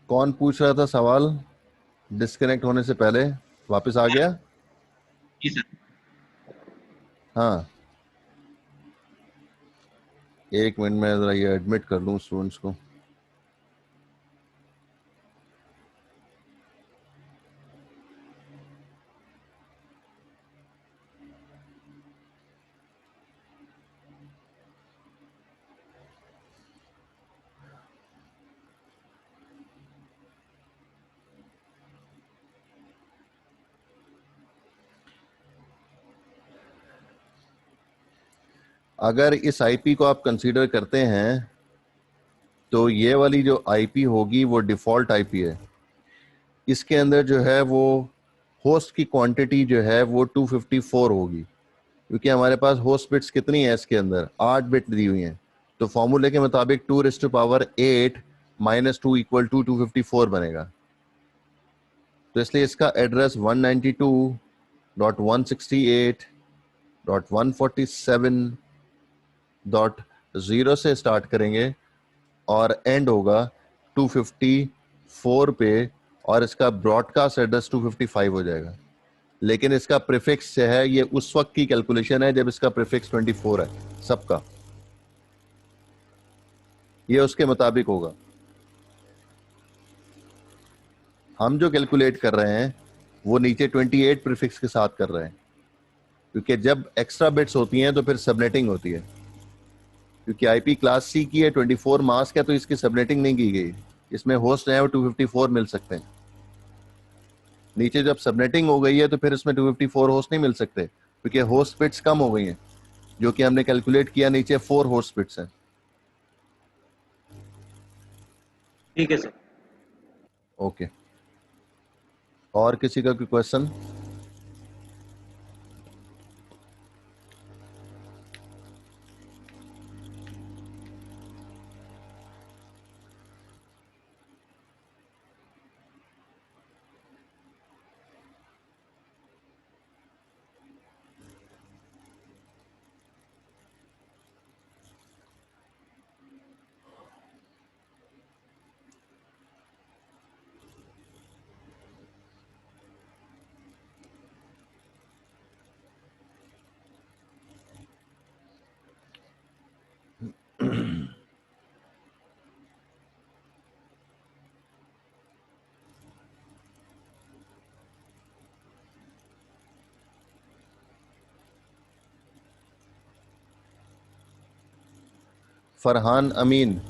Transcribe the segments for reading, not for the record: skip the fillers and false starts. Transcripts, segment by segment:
कौन पूछ रहा था सवाल डिस्कनेक्ट होने से पहले? वापस आ गया? जी सर। हाँ, एक मिनट में जरा ये एडमिट कर लूँ स्टूडेंट्स को। अगर इस आईपी को आप कंसीडर करते हैं तो ये वाली जो आईपी होगी वो डिफॉल्ट आईपी है। इसके अंदर जो है वो होस्ट की क्वांटिटी जो है वो 254 होगी, क्योंकि हमारे पास होस्ट बिट्स कितनी है, इसके अंदर 8 बिट दी हुई हैं। तो फॉर्मूले के मुताबिक 2⁸8 माइनस 2 इक्वल टू 254 बनेगा। तो इसलिए इसका एड्रेस 192.168.147.0 से स्टार्ट करेंगे और एंड होगा 254 पे, और इसका ब्रॉडकास्ट एड्रेस 255 हो जाएगा। लेकिन इसका प्रीफिक्स जो है ये उस वक्त की कैलकुलेशन है जब इसका प्रीफिक्स 24 है सबका, ये उसके मुताबिक होगा। हम जो कैलकुलेट कर रहे हैं वो नीचे 28 प्रीफिक्स के साथ कर रहे हैं, क्योंकि जब एक्स्ट्रा बिट्स होती हैं तो फिर सबनेटिंग होती है। क्योंकि आईपी क्लास सी की है, 24 मास्क है, तो इसकी सबनेटिंग नहीं की गई। इसमें होस्ट है वो 254 मिल सकते हैं। नीचे जब सबनेटिंग हो गई है तो फिर इसमें 254 होस्ट नहीं मिल सकते, क्योंकि होस्ट बिट्स कम हो गई हैं, जो कि हमने कैलकुलेट किया नीचे 4 होस्ट बिट्स हैं। ठीक है सर। ओके, और किसी का कोई क्वेश्चन? फरहान अमीन,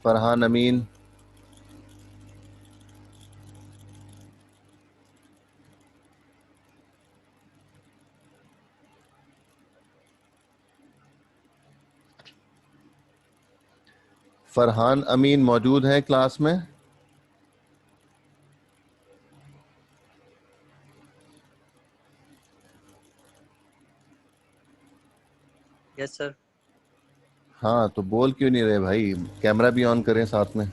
फरहान अमीन, फरहान अमीन मौजूद हैं क्लास में? Yes sir. हाँ, तो बोल क्यों नहीं रहे भाई? कैमरा भी ऑन करें साथ में।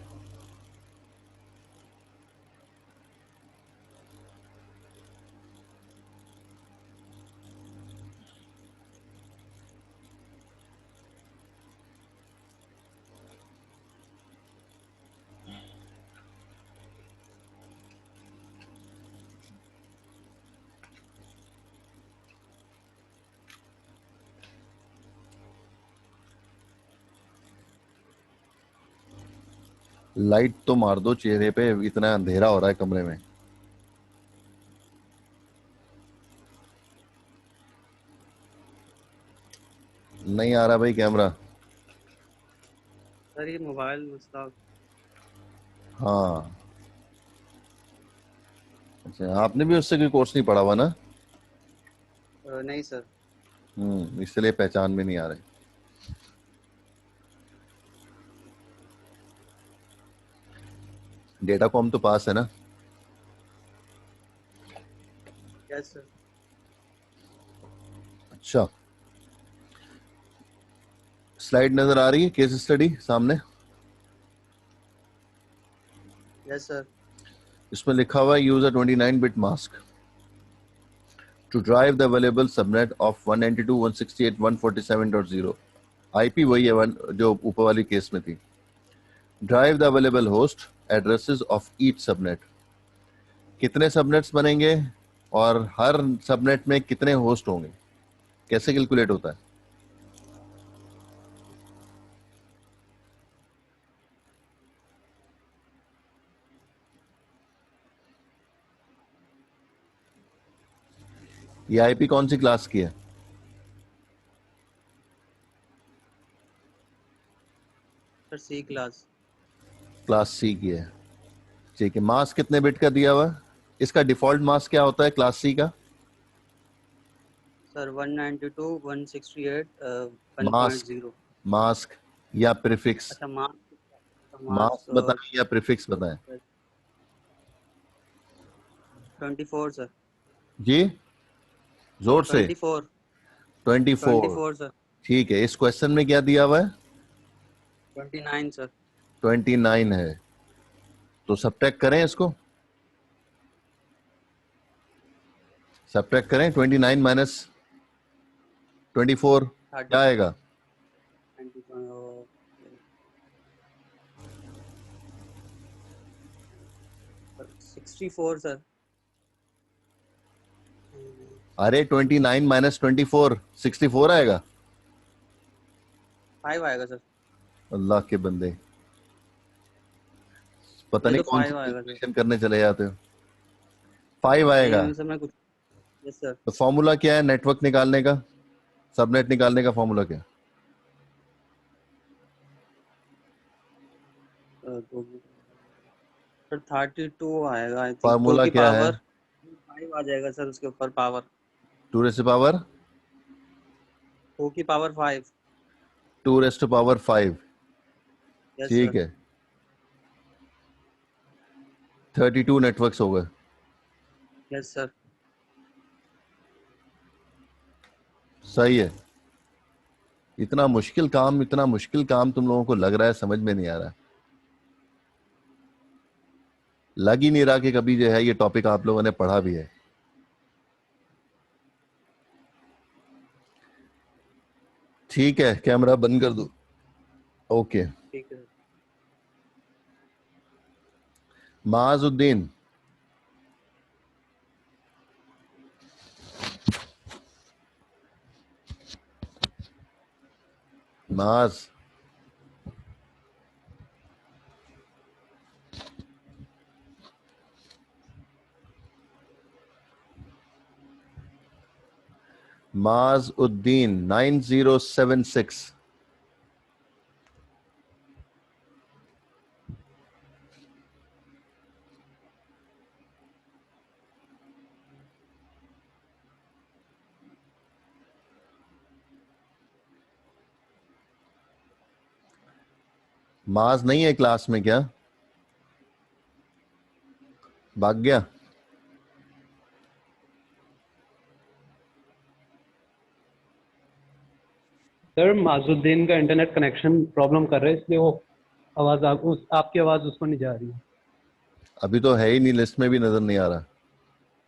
लाइट तो मार दो चेहरे पे, इतना अंधेरा हो रहा है कमरे में। नहीं आ रहा भाई कैमरा। सर ये मोबाइल मसला। हाँ, अच्छा, आपने भी उससे कोई कोर्स नहीं पढ़ा हुआ ना? नहीं सर। इसलिए पहचान में नहीं आ रही। डेटा कॉम तो पास है ना? Yes sir. अच्छा, स्लाइड नजर आ रही है, केस स्टडी सामने? Yes sir. इसमें लिखा हुआ है use a 29 bit mask. To drive the available subnet of 192.168.147.0 IP वही है जो ऊपर वाली केस में थी. Drive the available host addresses of each subnet. कितने सबनेट्स बनेंगे और हर सबनेट में कितने होस्ट होंगे, कैसे कैलकुलेट होता है? ये आईपी कौन सी क्लास की है? सर सी क्लास. क्लास सी की है. ठीक है. मास्क कितने बिट का दिया हुआ है? इसका डिफॉल्ट मास्क क्या होता है क्लास सी का? Sir 192 168 mask 1.0. मास्क या प्रीफिक्स? अच्छा मार्क्स मास्क बताएं या प्रीफिक्स बताएं? 24 सर. जी जोर से. 24 24. 24 सर. ठीक है. इस क्वेश्चन में क्या दिया हुआ है? 29 सर. 29 है. तो सब्ट्रैक्ट करें इसको. सब्ट्रैक्ट करें. 29 माइनस 24 क्या आएगा? 64 सर. अरे 29 माइनस 24 64 आएगा. 5 आएगा सर. अल्लाह के बंदे, पता ये नहीं तो कौन 5 सी आएगा सर. कैलकुलेशन करने चले जाते हो. 5 आएगा. नहीं, सर मैं कुछ. Yes sir. तो फॉर्मूला क्या है नेटवर्क निकालने का, सबनेट निकालने का फॉर्मूला क्या है? सर 32 आएगा आई थिंक. फार्मूला की क्या है? पावर 5 आ जाएगा सर. उसके ऊपर पावर 2 रेस्ट पावर 2 की पावर 5. 2 rest power 5. यस ठीक सर. है. 32 नेटवर्क्स हो गए. Yes sir. सही है. इतना मुश्किल काम तुम लोगों को लग रहा है, समझ में नहीं आ रहा. लग ही नहीं रहा कि कभी जो है ये टॉपिक आप लोगों ने पढ़ा भी है. ठीक है. कैमरा बंद कर दो. ओके. ठीक है. माजुद्दीन, माज, माजुद्दीन 9076. माज नहीं है क्लास में क्या? भाग गया? सर माजुद्दीन का इंटरनेट कनेक्शन प्रॉब्लम कर रहा है, इसलिए वो आवाज़ आपकी आवाज़ उसको नहीं जा रही है. अभी तो है ही नहीं, लिस्ट में भी नजर नहीं आ रहा.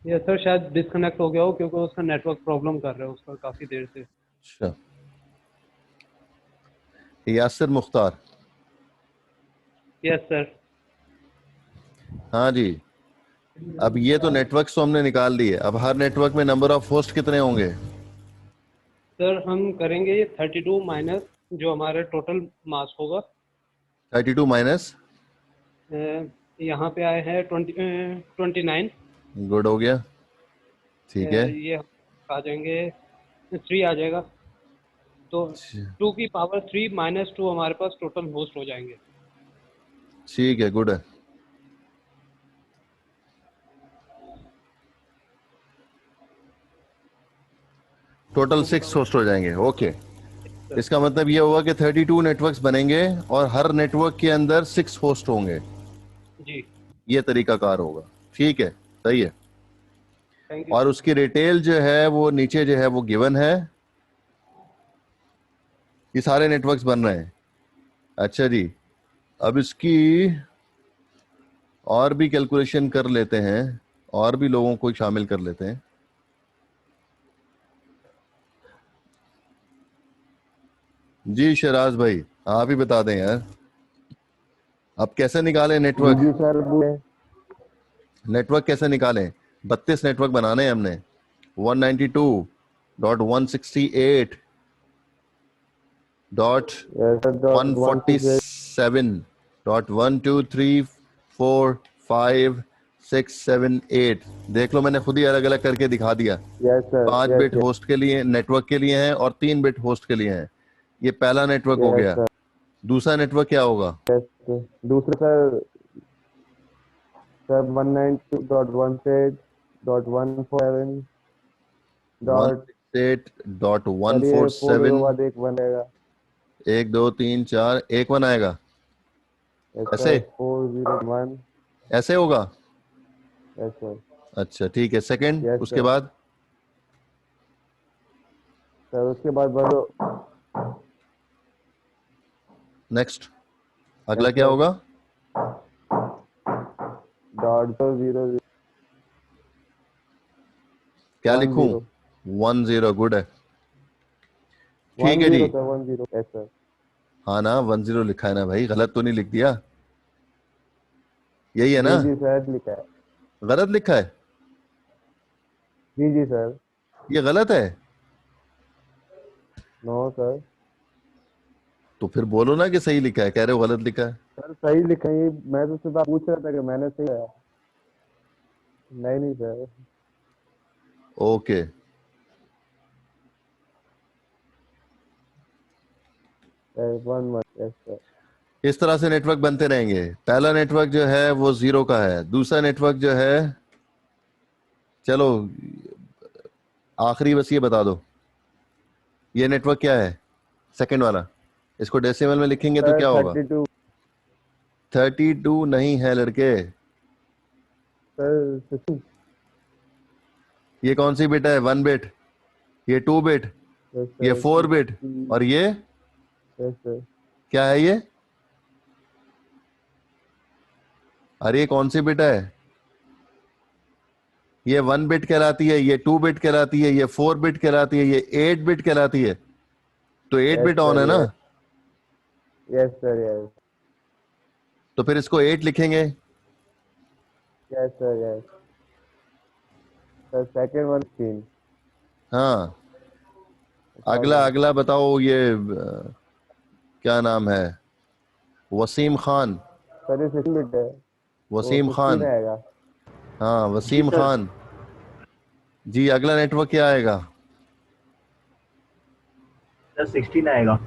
ये सर शायद डिस्कनेक्ट हो गया हो क्योंकि उसका नेटवर्क प्रॉब्लम कर रहा है उसका काफ़ी देर से. अच्छा. यासिर मुख्तार. Yes sir. हाँ जी. अब ये तो नेटवर्क तो हमने निकाल दिए. अब हर नेटवर्क में नंबर ऑफ होस्ट कितने होंगे? सर हम करेंगे ये 32 माइनस जो हमारा टोटल मास होगा. 32 माइनस यहाँ पे आए हैं 29. गुड हो गया. ठीक है. ये आ जाएंगे 3 आ जाएगा. तो 2 की पावर 3 माइनस 2 हमारे पास टोटल होस्ट हो जाएंगे. ठीक है. गुड है. टोटल 6 होस्ट हो जाएंगे. ओके. इसका मतलब ये होगा कि 32 नेटवर्क्स बनेंगे और हर नेटवर्क के अंदर 6 होस्ट होंगे. जी. ये तरीकाकार होगा. ठीक है. सही है. Thank you. और उसकी रिटेल जो है वो नीचे जो है वो गिवन है. ये सारे नेटवर्क्स बन रहे हैं. अच्छा जी. अब इसकी और भी कैलकुलेशन कर लेते हैं, और भी लोगों को शामिल कर लेते हैं. जी शराज भाई, आप ही बता दें यार, अब कैसे निकालें नेटवर्क? जी सर बोले। नेटवर्क कैसे निकालें? 32 नेटवर्क बनाने हैं हमने। 192.168 डॉट यस सर डॉट 168 147.1234567 देख लो, मैंने खुद ही अलग अलग करके दिखा दिया। Yes sir 5 yes bit host के लिए, नेटवर्क के लिए हैं, और 3 बिट होस्ट के लिए हैं। ये पहला नेटवर्क हो यस गया। सर दूसरा नेटवर्क क्या होगा? Yes sir. दूसरा सर सर 192.168.147 डॉट सर ये 4 के 168.147। बाद एक बनेगा। 1 2 3 4 1 1 आएगा। यस ऐसे सर 401। ऐसे होगा। यस सर अच्छा ठीक है। सेकंड, यस उसके सर। बाद सर उसके बाद बढ़ो। नेक्स्ट, अगला यस क्या सर होगा? डॉट 0 क्या 1 लिखूं? 0 10। गुड है, ठीक 1 है जी। 0 सर 1 0। यस सर हाँ ना, 10 लिखा है ना भाई, गलत तो नहीं लिख दिया? यही है ना? जी जी सर लिखा है। गलत लिखा है? जी जी सर। ये गलत है? No sir. तो फिर बोलो ना कि सही लिखा है, कह रहे हो गलत लिखा है। सर सही लिखा है ये। मैं तो सिर्फ पूछ रहा था कि मैंने सही है। नहीं नहीं सर। ओके, 1 1। यस सर इस तरह से नेटवर्क बनते रहेंगे। पहला नेटवर्क जो है वो 0 का है। दूसरा नेटवर्क जो है, चलो आखिरी बस ये बता दो, ये नेटवर्क क्या है सेकंड वाला? इसको डेसिमल में लिखेंगे तो सर क्या होगा? 32 32 नहीं है लड़के। सर 16। ये कौन सी बिट है? 1 बिट। ये 2 बिट। यस ये सर 4 बिट। 60। और ये यस सर क्या है ये? अरे ये कौन सी बिट है? ये 1 बिट कहलाती है, ये 2 बिट कहलाती है, ये 4 बिट कहलाती है, ये 8 बिट कहलाती है। तो 8 यस बिट ऑन सर है ना? यस यस सर यस तो फिर इसको 8 लिखेंगे। Yes sir yes sir second one 3। हाँ, अगला अगला बताओ, ये क्या नाम है? वसीम खान। सर ये 16 बिट है तो वसीम 16 खान। आएगा। हाँ जी वसीम सर। खान जी, अगला नेटवर्क क्या आएगा? सर 16 आएगा।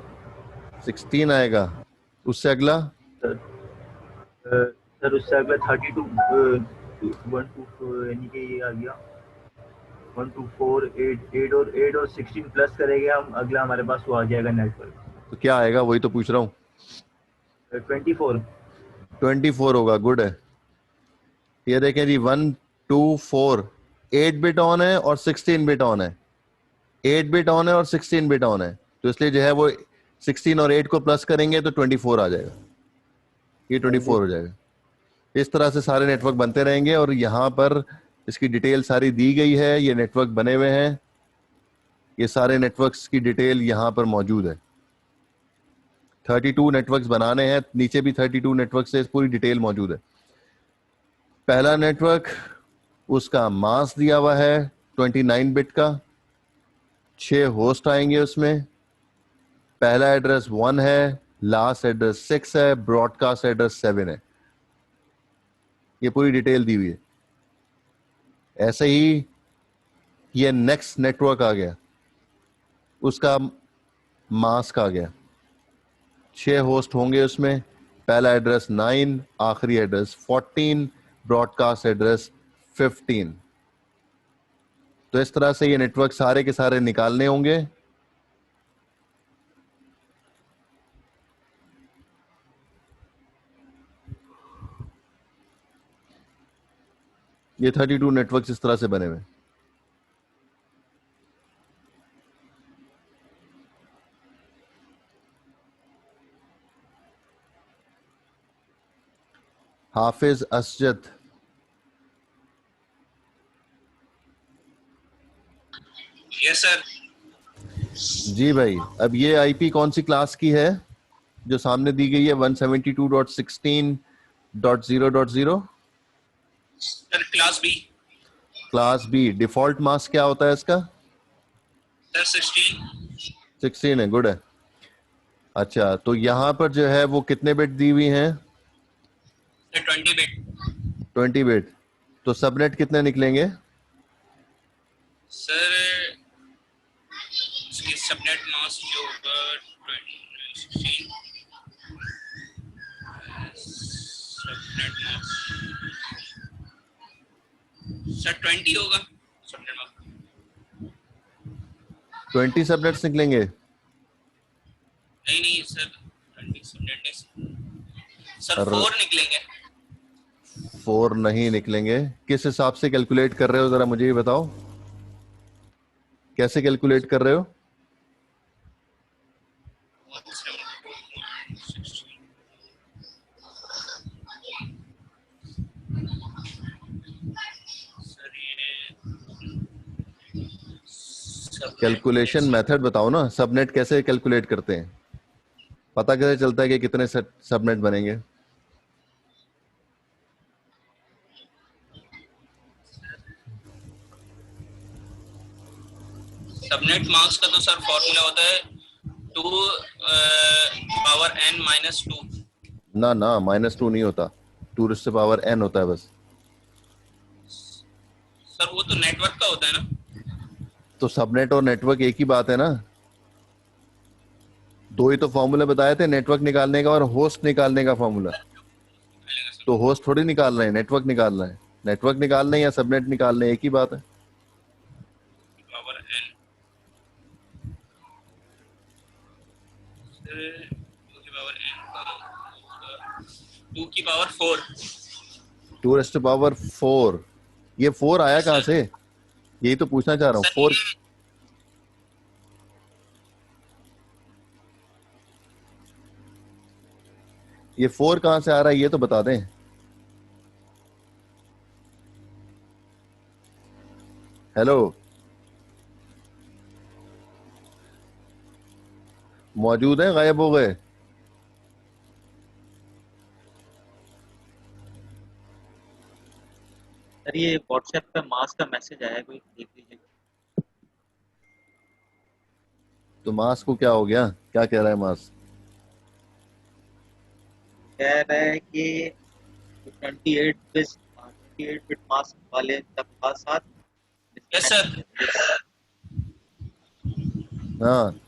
16 आएगा। उससे अगला? सर सर उससे अगला 32 1 2 यानी कि ये आ गया 1 2 4 8 8 और 16 प्लस करेंगे हम, अगला हमारे पास वो आ जाएगा नेटवर्क तो क्या आएगा, वही तो पूछ रहा हूँ। 24। 24 होगा। गुड है। ये देखें जी, 1 2 4 8 बिट ऑन है और 16 बिट ऑन है। 8 बिट ऑन है और 16 बिट ऑन है, तो इसलिए जो है वो 16 और 8 को प्लस करेंगे तो 24 आ जाएगा। ये 24 हो जाएगा। इस तरह से सारे नेटवर्क बनते रहेंगे, और यहाँ पर इसकी डिटेल सारी दी गई है। ये नेटवर्क बने हुए हैं, ये सारे नेटवर्क्स की डिटेल यहाँ पर मौजूद है। 32 नेटवर्क्स बनाने हैं, नीचे भी 32 नेटवर्क से पूरी डिटेल मौजूद है। पहला नेटवर्क, उसका मास दिया हुआ है 29 बिट का। 6 होस्ट आएंगे उसमें। पहला एड्रेस 1 है, लास्ट एड्रेस 6 है, ब्रॉडकास्ट एड्रेस 7 है। ये पूरी डिटेल दी हुई है। ऐसे ही ये नेक्स्ट नेटवर्क आ गया, उसका मास्क आ गया। 6 होस्ट होंगे उसमें। पहला एड्रेस 9, आखिरी एड्रेस 14, ब्रॉडकास्ट एड्रेस 15। तो इस तरह से ये नेटवर्क सारे के सारे निकालने होंगे। ये 32 नेटवर्क इस तरह से बने हुए। हाफिज असजद, यस सर। जी भाई, अब ये आईपी कौन सी क्लास की है जो सामने दी गई है 172.16.0.0? Sir class B. Class B. Default mask क्या होता है इसका? सर 16। 16 है, गुड है। अच्छा, तो यहाँ पर जो है वो कितने बिट दी हुई हैं? Sir 20 bit. 20 बिट। तो सबनेट कितने निकलेंगे? सर इसकी सबनेट मास्क जो होगा 16 सबनेट मास्क सर 20 होगा सबनेट मास्क। 20 सबनेट्स निकलेंगे? नहीं नहीं सर 20 सबनेट नहीं सर, 4 निकलेंगे। 4 नहीं निकलेंगे। किस हिसाब से कैलकुलेट कर रहे हो, जरा मुझे भी बताओ, कैसे कैलकुलेट कर रहे हो? कैलकुलेशन मेथड बताओ ना, सबनेट कैसे कैलकुलेट करते हैं, पता कैसे चलता है कि कितने सबनेट बनेंगे? सबनेट मार्क्स का तो सर फॉर्मूला होता है 2 पावर n माइनस 2। ना ना, -2 नहीं होता, 2n होता है बस। सर वो तो नेटवर्क का होता है ना। तो सबनेट और नेटवर्क एक ही बात है ना, दो ही तो फॉर्मूले बताए थे, नेटवर्क निकालने का और होस्ट निकालने का फॉर्मूला। तो होस्ट थोड़ी निकाल रहे हैं, नेटवर्क निकाल रहे हैं। नेटवर्क निकाल रहे हैं या सबनेट निकाल रहे हैं, एक ही बात है। पावर n सर 2 की पावर n 2 की पावर 4। 2⁴। ये 4 आया कहाँ से, यही तो पूछना चाह रहा हूँ। 4 ये 4 कहाँ से आ रहा है, ये तो बता दें। हेलो, मौजूद है, गायब हो गए? सर ये व्हाट्सएप पे मास का मैसेज आया है, कोई देख लीजिए। तो मास को क्या हो गया, क्या कह रहा है मास? कह रहा है कि 28 बिट मास वाले सबका साथ। Yes sir. हाँ,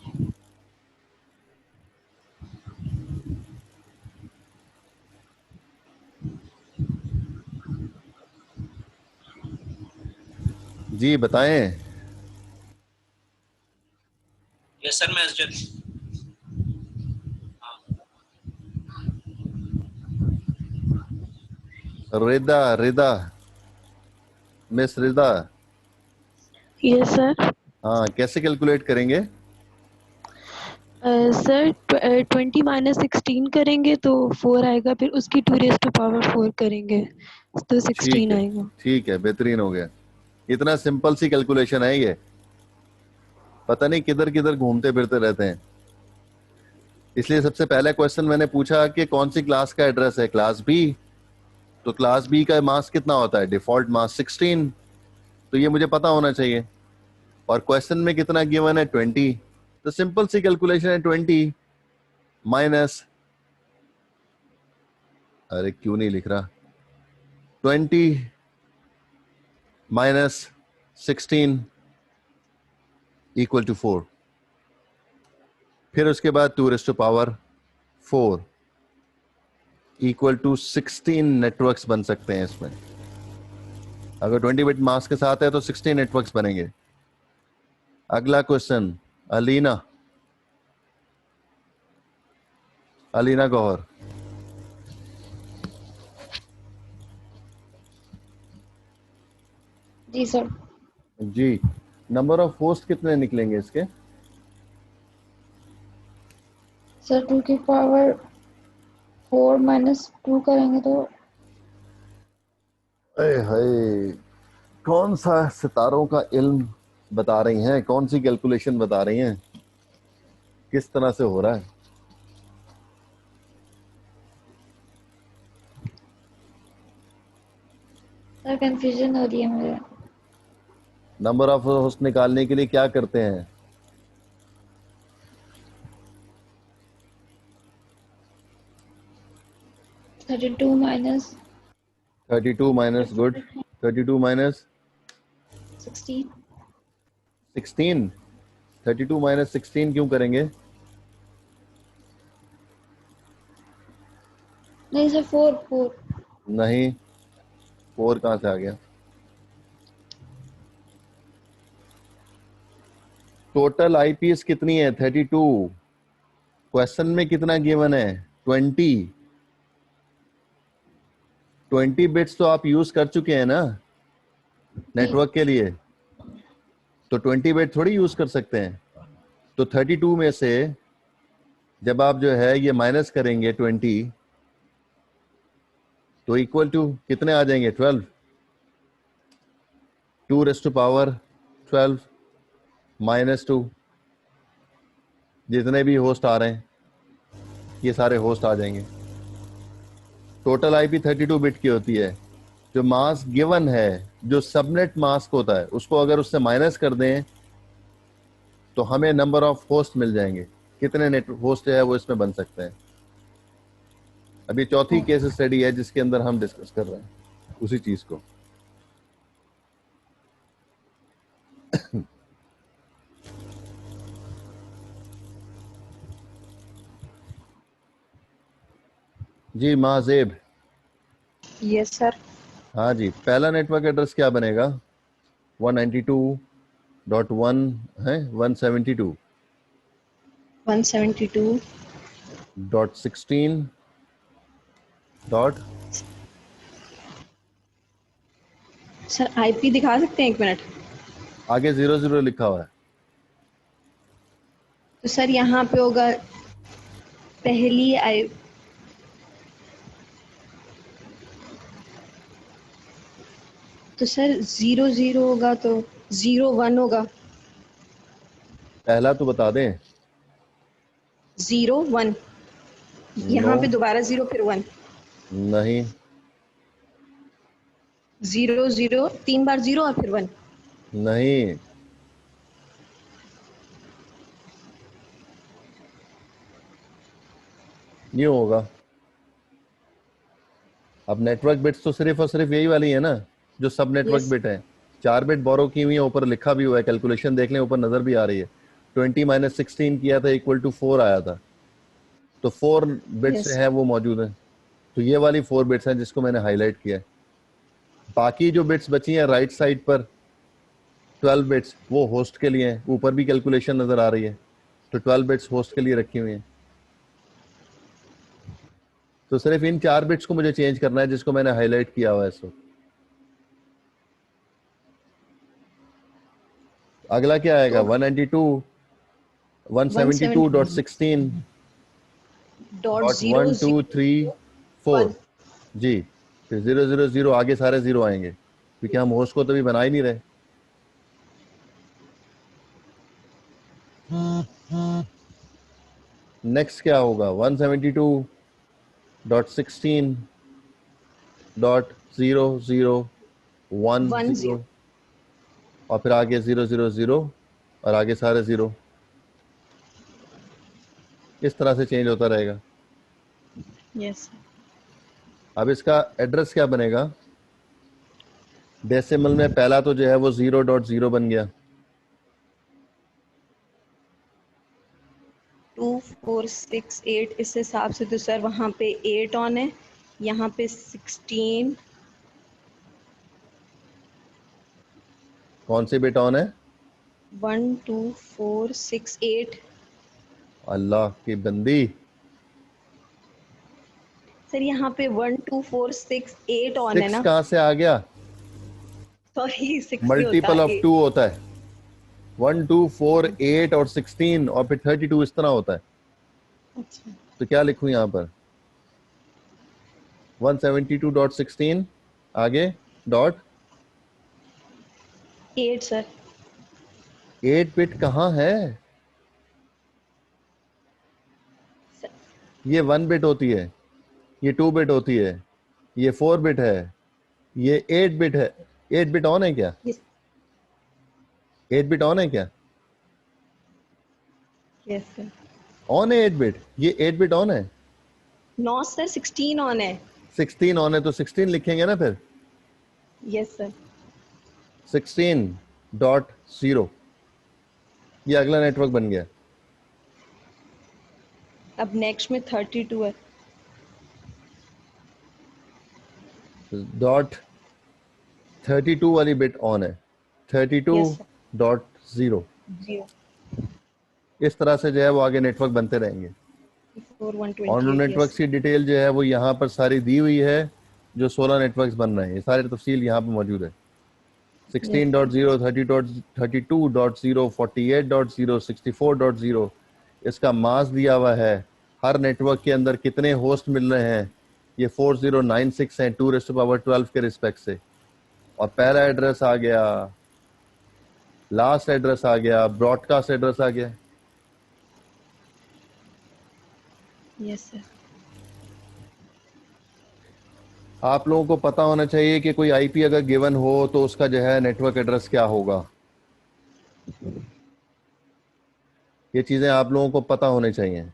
जी बताएं। यस सर मैं Asjad. Rida, Rida, miss Rida. Yes sir. हाँ, कैसे कैलकुलेट करेंगे? सर 20 माइनस 16 करेंगे तो 4 आएगा, फिर उसकी 2⁴ करेंगे तो 16 आएगा। ठीक है, बेहतरीन हो गया। इतना सिंपल सी कैलकुलेशन है ये, पता नहीं किधर किधर घूमते फिरते रहते हैं। इसलिए सबसे पहला क्वेश्चन मैंने पूछा कि कौन सी क्लास का एड्रेस है, क्लास बी। तो क्लास बी का मास कितना होता है, डिफॉल्ट मास 16। तो ये मुझे पता होना चाहिए। और क्वेश्चन में कितना गिवन है, 20। तो सिंपल सी कैलकुलेशन है, 20 माइनस, अरे क्यों नहीं लिख रहा, 20 माइनस 16 इक्वल टू 4। फिर उसके बाद 2⁴ इक्वल टू 16 नेटवर्क्स बन सकते हैं इसमें। अगर 20 बिट मास्क के साथ है तो 16 नेटवर्क्स बनेंगे। अगला क्वेश्चन, अलीना, अलीना गौहर। जी सर। जी, नंबर ऑफ होस्ट कितने निकलेंगे इसके? सर 2 की पावर 4 माइनस 2 करेंगे तो अरे हाय, कौन सा सितारों का इल्म बता रही हैं, कौन सी कैलकुलेशन बता रही हैं? किस तरह से हो रहा है? सर कंफ्यूजन हो रही है मुझे। नंबर ऑफ होस्ट निकालने के लिए क्या करते हैं? -32 32 माइनस, गुड, 32 माइनस 16। 16, 32 माइनस 16 क्यों करेंगे? नहीं सर 4 नहीं, 4 कहाँ से आ गया? टोटल आईपीएस कितनी है? 32। क्वेश्चन में कितना गिवन है? 20 बिट्स तो आप यूज कर चुके हैं ना नेटवर्क के लिए, तो 20 बिट थोड़ी यूज कर सकते हैं। तो 32 में से जब आप जो है ये माइनस करेंगे 20, तो इक्वल टू कितने आ जाएंगे? 12। 2⁻12 -2, जितने भी होस्ट आ रहे हैं ये सारे होस्ट आ जाएंगे। टोटल आईपी 32 बिट की होती है। जो मास्क गिवन है, जो सबनेट मास्क होता है, उसको अगर उससे माइनस कर दें तो हमें नंबर ऑफ होस्ट मिल जाएंगे। कितने नेट होस्ट है वो इसमें बन सकते हैं। अभी चौथी केस स्टडी है जिसके अंदर हम डिस्कस कर रहे हैं उसी चीज को। जी महाजेब। Yes sir. हाँ जी, पहला नेटवर्क एड्रेस क्या बनेगा? 192.1 है, 172.16 डॉट। सर आईपी दिखा सकते हैं 1 मिनट? आगे 00 लिखा हुआ है। तो सर यहाँ पे होगा पहली आई, तो सर 00 होगा तो 01 होगा। पहला तो बता दें। 01 यहाँ पे दोबारा 0 फिर 1। नहीं, 00 3 बार 0 और फिर 1। नहीं, नहीं होगा। अब नेटवर्क बिट्स तो सिर्फ और सिर्फ यही वाली है ना जो सब नेटवर्क Yes. बिट है। 4 बिट बोरो की हुई है, ऊपर लिखा भी हुआ है, कैलकुलेशन देख लें, ऊपर नजर भी आ रही है। 20 माइनस 16 किया था इक्वल टू 4 आया था, तो 4 बिट्स Yes. है वो मौजूद है। तो ये वाली 4 बिट्स हैं जिसको मैंने हाईलाइट किया है। बाकी जो बिट्स बची हैं राइट साइड पर 12 बिट्स, वो होस्ट के लिए हैं। ऊपर भी कैलकुलेशन नजर आ रही है, तो 12 बिट्स होस्ट के लिए रखी हुई हैं। तो सिर्फ इन 4 बिट्स को मुझे चेंज करना है जिसको मैंने हाईलाइट किया हुआ है इस वक्त। अगला क्या आएगा? 192.172.16.1234 जी। फिर 000 आगे सारे 0 आएंगे क्योंकि हम होस्ट को तो भी बना ही नहीं रहे। नेक्स्ट क्या होगा? 172.16.001 और फिर आगे 000 और आगे सारे 0। इस तरह से चेंज होता रहेगा। यस। अब इसका एड्रेस क्या बनेगा? डेसिमल में पहला तो जो है वो 0.0 बन गया। 2468 इस हिसाब से तो सर वहाँ पे 8 ऑन है, यहाँ पे 16। कौन सी बिट ऑन है? 12468 अल्लाह की बंदी। सर यहाँ पे 12468 ऑन है 6 ना? कहाँ से आ गया? सॉरी 6 मल्टीपल ऑफ 2 होता है। 1 2 4 8 और 16 और फिर 32 इस तरह होता है। अच्छा। तो क्या लिखूं यहाँ पर? 172.16 आगे डॉट 8 सर। 8 बिट कहाँ है? सर। ये 1 बिट होती है, ये 2 बिट होती है, ये 4 बिट है, ये 8 बिट है। 8 बिट ऑन है क्या? यस 8 बिट ऑन है क्या? सर। ऑन है 8 बिट, ये 8 बिट ऑन है। नो सर 16 ऑन है। 16 ऑन है तो 16 लिखेंगे ना फिर। Yes sir. 16.0 ये अगला नेटवर्क बन गया। अब नेक्स्ट में 32 है। डॉट 32 वाली बिट ऑन है, 32.0। इस तरह से जो है वो आगे नेटवर्क बनते रहेंगे। और नेटवर्क की डिटेल जो है वो यहाँ पर सारी दी हुई है, जो 16 नेटवर्क्स बन रहे हैं, ये सारी तफसील यहाँ पर मौजूद है। 16.0, 32.0, 48.0, 64.0, इसका मास दिया हुआ है। हर नेटवर्क के अंदर कितने होस्ट मिल रहे हैं, ये 4096 हैं 2⁻12 के रिस्पेक्ट से। और पहला एड्रेस आ गया, लास्ट एड्रेस आ गया, ब्रॉडकास्ट एड्रेस आ गया। Yes sir. आप लोगों को पता होना चाहिए कि कोई आईपी अगर गिवन हो तो उसका जो है नेटवर्क एड्रेस क्या होगा। ये चीजें आप लोगों को पता होनी चाहिए।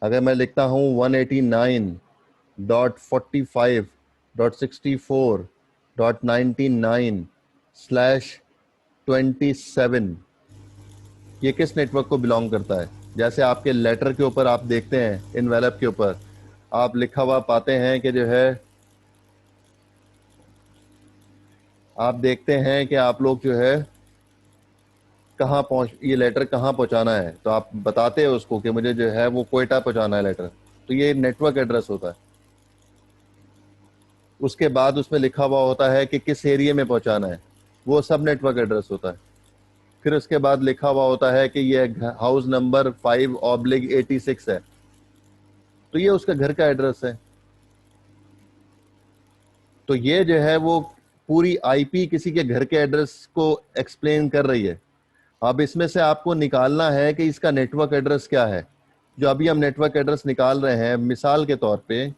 अगर मैं लिखता हूं 189.45.64.99/27, ये किस नेटवर्क को बिलोंग करता है? जैसे आपके लेटर के ऊपर आप देखते हैं, इनवेलप के ऊपर आप लिखा हुआ पाते हैं कि जो है, आप देखते हैं कि आप लोग जो है कहाँ पहुंच, ये लेटर कहाँ पहुंचाना है, तो आप बताते हैं उसको कि मुझे जो है वो कोयटा पहुंचाना है लेटर, तो ये नेटवर्क एड्रेस होता है। उसके बाद उसमें लिखा हुआ होता है कि किस एरिया में पहुंचाना है, वो सब नेटवर्क एड्रेस होता है। फिर उसके बाद लिखा हुआ होता है कि ये हाउस नंबर 5/86 है, तो ये उसका घर का एड्रेस है। तो ये जो है वो पूरी आईपी किसी के घर के एड्रेस को एक्सप्लेन कर रही है। अब इसमें से आपको निकालना है कि इसका नेटवर्क एड्रेस क्या है। जो अभी हम नेटवर्क एड्रेस निकाल रहे हैं, मिसाल के तौर पे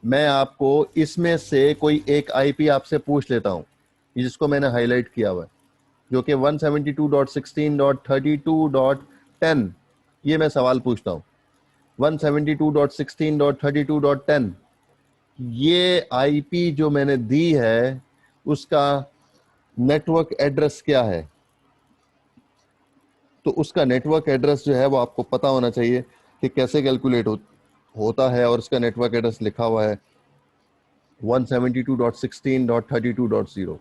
मैं आपको इसमें से कोई एक आईपी आपसे पूछ लेता हूं, जिसको मैंने हाईलाइट किया हुआ है, जो कि 172.16.32.10, ये मैं सवाल पूछता हूं 172.16.32.10, ये आईपी जो मैंने दी है उसका नेटवर्क एड्रेस क्या है। तो उसका नेटवर्क एड्रेस जो है वो आपको पता होना चाहिए कि कैसे कैलकुलेट होता है, और उसका नेटवर्क एड्रेस लिखा हुआ है 172.16.32.0।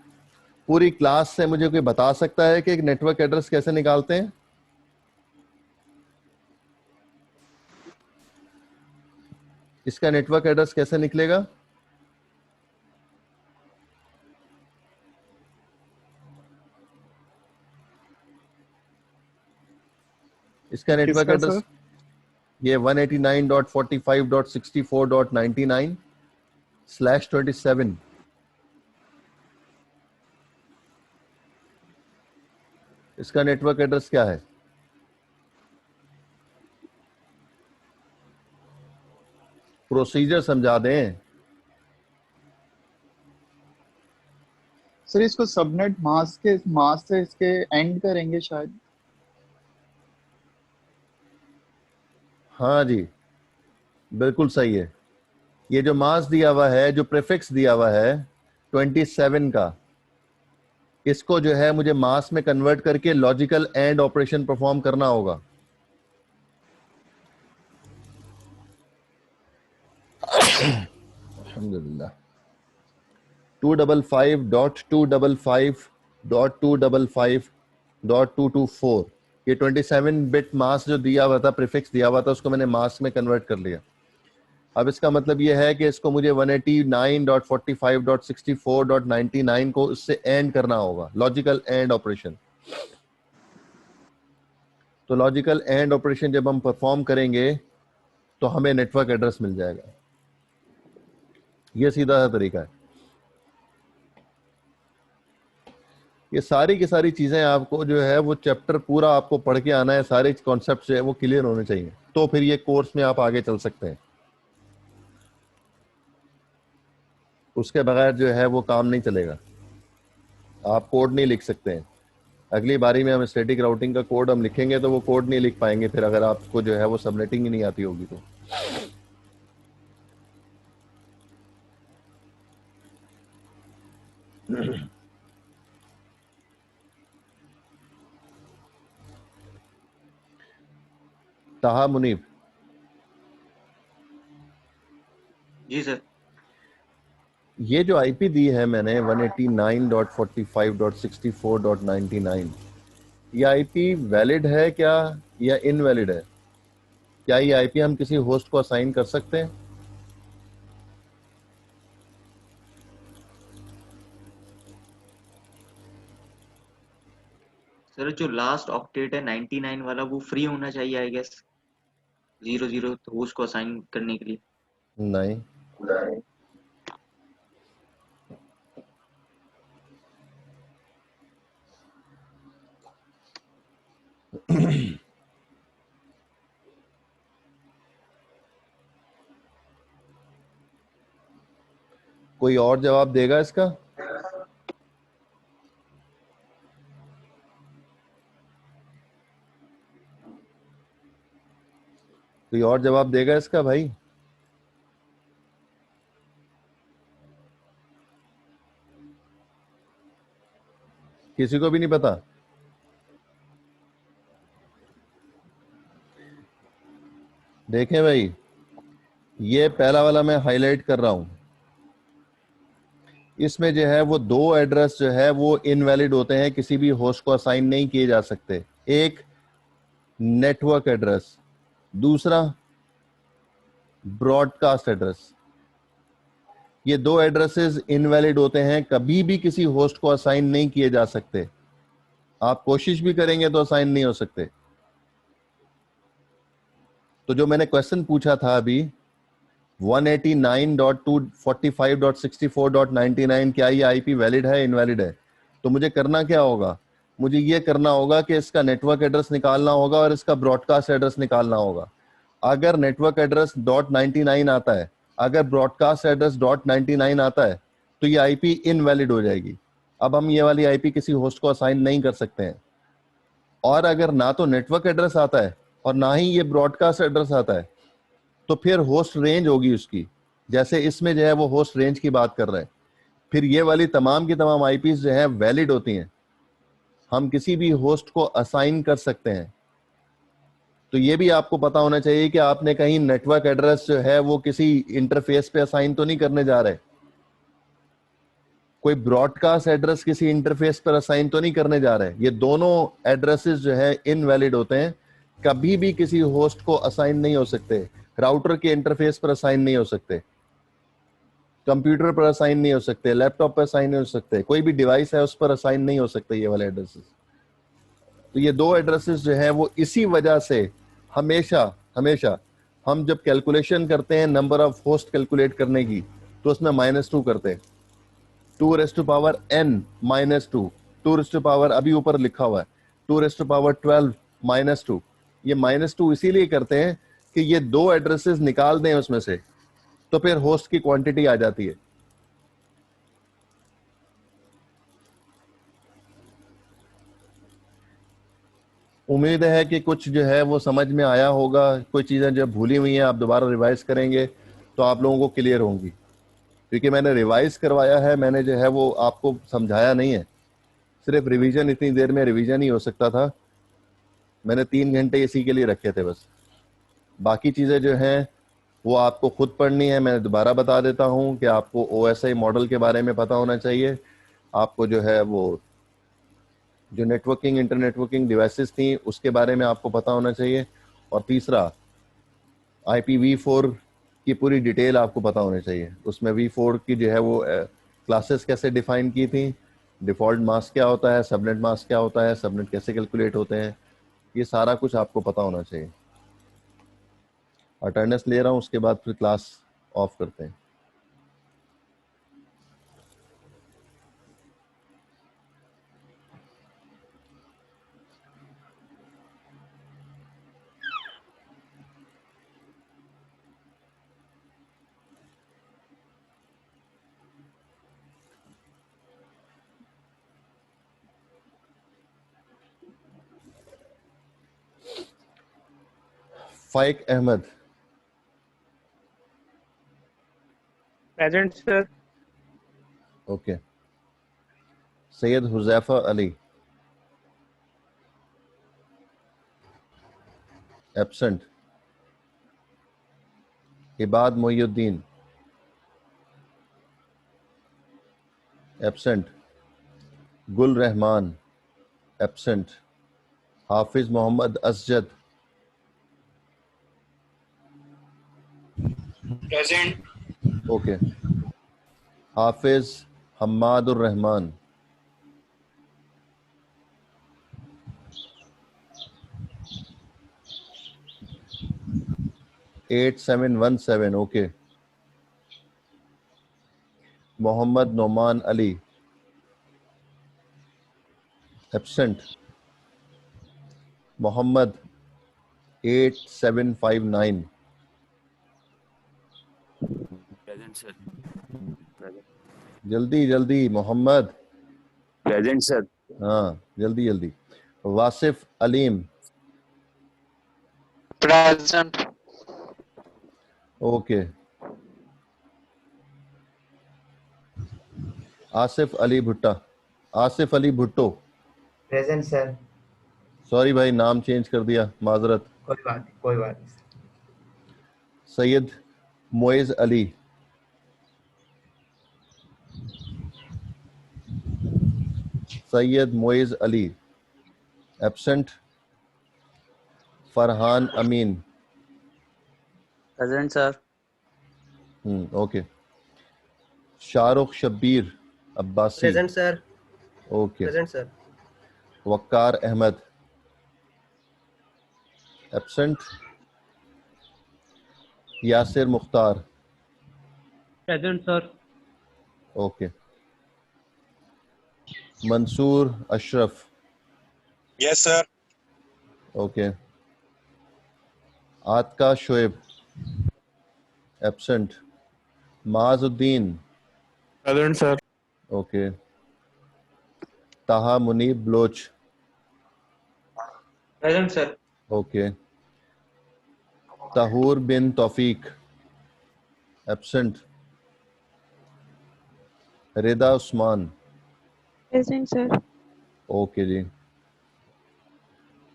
पूरी क्लास से मुझे कोई बता सकता है कि एक नेटवर्क एड्रेस कैसे निकालते हैं? इसका नेटवर्क एड्रेस कैसे निकलेगा? इसका नेटवर्क एड्रेस ये 189.45.64.99/27, इसका नेटवर्क एड्रेस क्या है? प्रोसीजर समझा दें। सर इसको सबनेट मास्क से इसके एंड करेंगे शायद। हाँ जी, बिल्कुल सही है। ये जो मास्क दिया हुआ है, जो प्रीफिक्स दिया हुआ है 27 का, इसको जो है मुझे मास में कन्वर्ट करके लॉजिकल एंड ऑपरेशन परफॉर्म करना होगा। अल्हम्दुलिल्लाह। 255.255.255.224, ये 27 बिट मास जो दिया हुआ था, प्रीफिक्स दिया हुआ था, उसको मैंने मास में कन्वर्ट कर लिया। अब इसका मतलब ये है कि इसको मुझे 189.45.64.99 को इससे एंड करना होगा, लॉजिकल एंड ऑपरेशन। तो लॉजिकल एंड ऑपरेशन जब हम परफॉर्म करेंगे तो हमें नेटवर्क एड्रेस मिल जाएगा। ये सीधा सा तरीका है। ये सारी की सारी चीजें आपको जो है वो चैप्टर पूरा आपको पढ़ के आना है, सारे कॉन्सेप्ट जो है वो क्लियर होने चाहिए। तो फिर ये कोर्स में आप आगे चल सकते हैं। उसके बगैर जो है वो काम नहीं चलेगा। आप कोड नहीं लिख सकते हैं। अगली बारी में हम स्टैटिक राउटिंग का कोड हम लिखेंगे तो वो कोड नहीं लिख पाएंगे फिर, अगर आपको जो है वो सबनेटिंग ही नहीं आती होगी तो। ताहा मुनीब, जी सर। ये जो आईपी दी है मैंने 189.45.64.99, ये आईपी वैलिड है क्या या इनवैलिड है? क्या ये आईपी हम किसी होस्ट को असाइन कर सकते हैं? सर जो लास्ट ऑक्टेट है 99 वाला वो फ्री होना चाहिए आई गेस, 00 तो उसको असाइन करने के लिए। नहीं, कोई और जवाब देगा इसका? कोई और जवाब देगा इसका भाई? किसी को भी नहीं पता? देखें भाई, ये पहला वाला मैं हाईलाइट कर रहा हूं, इसमें जो है वो दो एड्रेस जो है वो इनवैलिड होते हैं, किसी भी होस्ट को असाइन नहीं किए जा सकते। एक नेटवर्क एड्रेस, दूसरा ब्रॉडकास्ट एड्रेस। ये दो एड्रेसेस इनवैलिड होते हैं, कभी भी किसी होस्ट को असाइन नहीं किए जा सकते। आप कोशिश भी करेंगे तो असाइन नहीं हो सकते। तो जो मैंने क्वेश्चन पूछा था अभी 189.245.64.99, क्या ये आईपी वैलिड है इनवैलिड है? तो मुझे करना क्या होगा? मुझे ये करना होगा कि इसका नेटवर्क एड्रेस निकालना होगा और इसका ब्रॉडकास्ट एड्रेस निकालना होगा। अगर नेटवर्क एड्रेस .99 आता है, अगर ब्रॉडकास्ट एड्रेस .99 आता है, तो ये आईपी इनवैलिड हो जाएगी। अब हम ये वाली आईपी किसी होस्ट को असाइन नहीं कर सकते हैं। और अगर ना तो नेटवर्क एड्रेस आता है और ना ही ये ब्रॉडकास्ट एड्रेस आता है, तो फिर होस्ट रेंज होगी उसकी, जैसे इसमें जो है वो होस्ट रेंज की बात कर रहे हैं। फिर ये वाली तमाम की तमाम आईपीज जो है वैलिड होती हैं, हम किसी भी होस्ट को असाइन कर सकते हैं। तो ये भी आपको पता होना चाहिए कि आपने कहीं नेटवर्क एड्रेस जो है वो किसी इंटरफेस पे असाइन तो नहीं करने जा रहे, कोई ब्रॉडकास्ट एड्रेस किसी इंटरफेस पर असाइन तो नहीं करने जा रहे। ये दोनों एड्रेसेस जो है इनवैलिड होते हैं, कभी भी किसी होस्ट को असाइन नहीं हो सकते। राउटर के इंटरफेस पर असाइन नहीं हो सकते, कंप्यूटर पर असाइन नहीं हो सकते, लैपटॉप पर असाइन नहीं हो सकते, कोई भी डिवाइस है उस पर असाइन नहीं हो सकते ये वाले एड्रेसेस। तो ये दो एड्रेसेस जो है वो इसी वजह से हमेशा हमेशा हम जब कैलकुलेशन करते हैं नंबर ऑफ होस्ट कैलकुलेट करने की, तो उसमें -2 करते हैं। 2n -2, 2 अभी ऊपर लिखा हुआ है 212 -2। ये -2 इसीलिए करते हैं कि ये दो एड्रेसेस निकाल दें उसमें से, तो फिर होस्ट की क्वांटिटी आ जाती है। उम्मीद है कि कुछ जो है वो समझ में आया होगा। कोई चीजें जब भूली हुई हैं आप दोबारा रिवाइज करेंगे तो आप लोगों को क्लियर होंगी, क्योंकि मैंने रिवाइज करवाया है, मैंने जो है वो आपको समझाया नहीं है। सिर्फ रिवीजन, इतनी देर में रिवीजन ही हो सकता था। मैंने 3 घंटे इसी के लिए रखे थे बस। बाकी चीजें जो हैं वो आपको खुद पढ़नी है। मैं दोबारा बता देता हूं कि आपको OSI मॉडल के बारे में पता होना चाहिए, आपको जो है वो जो नेटवर्किंग इंटरनेटवर्किंग डिवाइसेस थी उसके बारे में आपको पता होना चाहिए, और तीसरा IPv4 की पूरी डिटेल आपको पता होनी चाहिए। उसमें V4 की जो है वो क्लासेस कैसे डिफाइन की थी, डिफ़ॉल्ट मास्क क्या होता है, सबनेट मास्क क्या होता है, सबनेट कैसे कैलकुलेट होते हैं, ये सारा कुछ आपको पता होना चाहिए। अटेंडेंस ले रहा हूँ, उसके बाद फिर क्लास ऑफ करते हैं। Faiq Ahmed, present sir. Okay. Syed Huzaifa Ali, absent. Ibad Moinuddin, absent. Gul Rahman, absent. Hafiz Mohammad Asjad, present. Okay. Hafiz Hammadur Rahman, 8717, okay. Mohammad Noman Ali, absent. Mohammad 8759, present sir. जल्दी जल्दी मोहम्मद, प्रेजेंट सर। हाँ जल्दी जल्दी। Wasif Aleem, present. Okay. Asif Ali Bhutta, Asif Ali Bhutto, present sir. Sorry भाई नाम चेंज कर दिया, माजरत। कोई बात नहीं, कोई बात नहीं। Syed Moiz Ali, Syed Moiz Ali, absent. Farhan Amin, present sir. Okay. Shahrukh Shabbir Abbasi, present sir. Okay. Present sir. Waqar Ahmed, absent. Yasir Mukhtar, present sir. Okay. Mansoor Ashraf, yes sir. Okay. Atqa Shoaib, absent. Majuddin, present sir. Okay. Taha Muneeb Baloch, present sir. Okay. Tahoor Bin Taufeeq, absent. Rida Usman, present sir. Okay जी।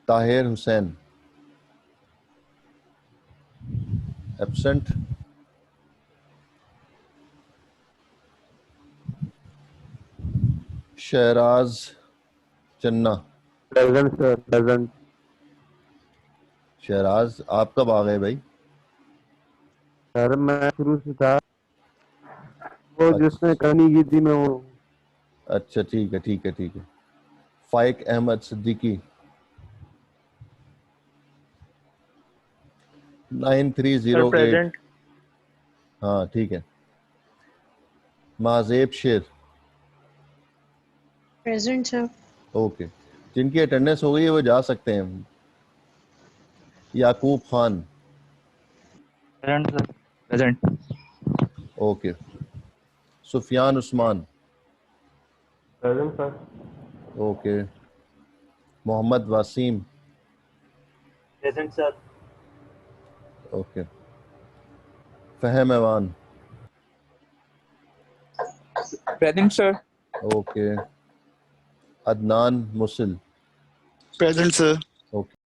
Tahir Hussain, absent. Shahraz Channa, present sir. Present. Shahraj आप कब आ गए भाई? Sir मैं शुरू से था, वो जिसने कहानी की थी मैं वो। अच्छा ठीक है ठीक है ठीक है। फाइक अहमद सिद्दीकी, 9308, प्रेजेंट। हाँ ठीक है। Majeb Sher, present sir. Okay. जिनकी अटेंडेंस हो गई है वो जा सकते हैं। Yaqub Khan, present sir. Present. Okay. Sufiyan Usman, present sir. Okay. Mohammad Waseem, present sir. Okay. Faham Aiwan, present sir. Okay. Adnan Musil, present sir.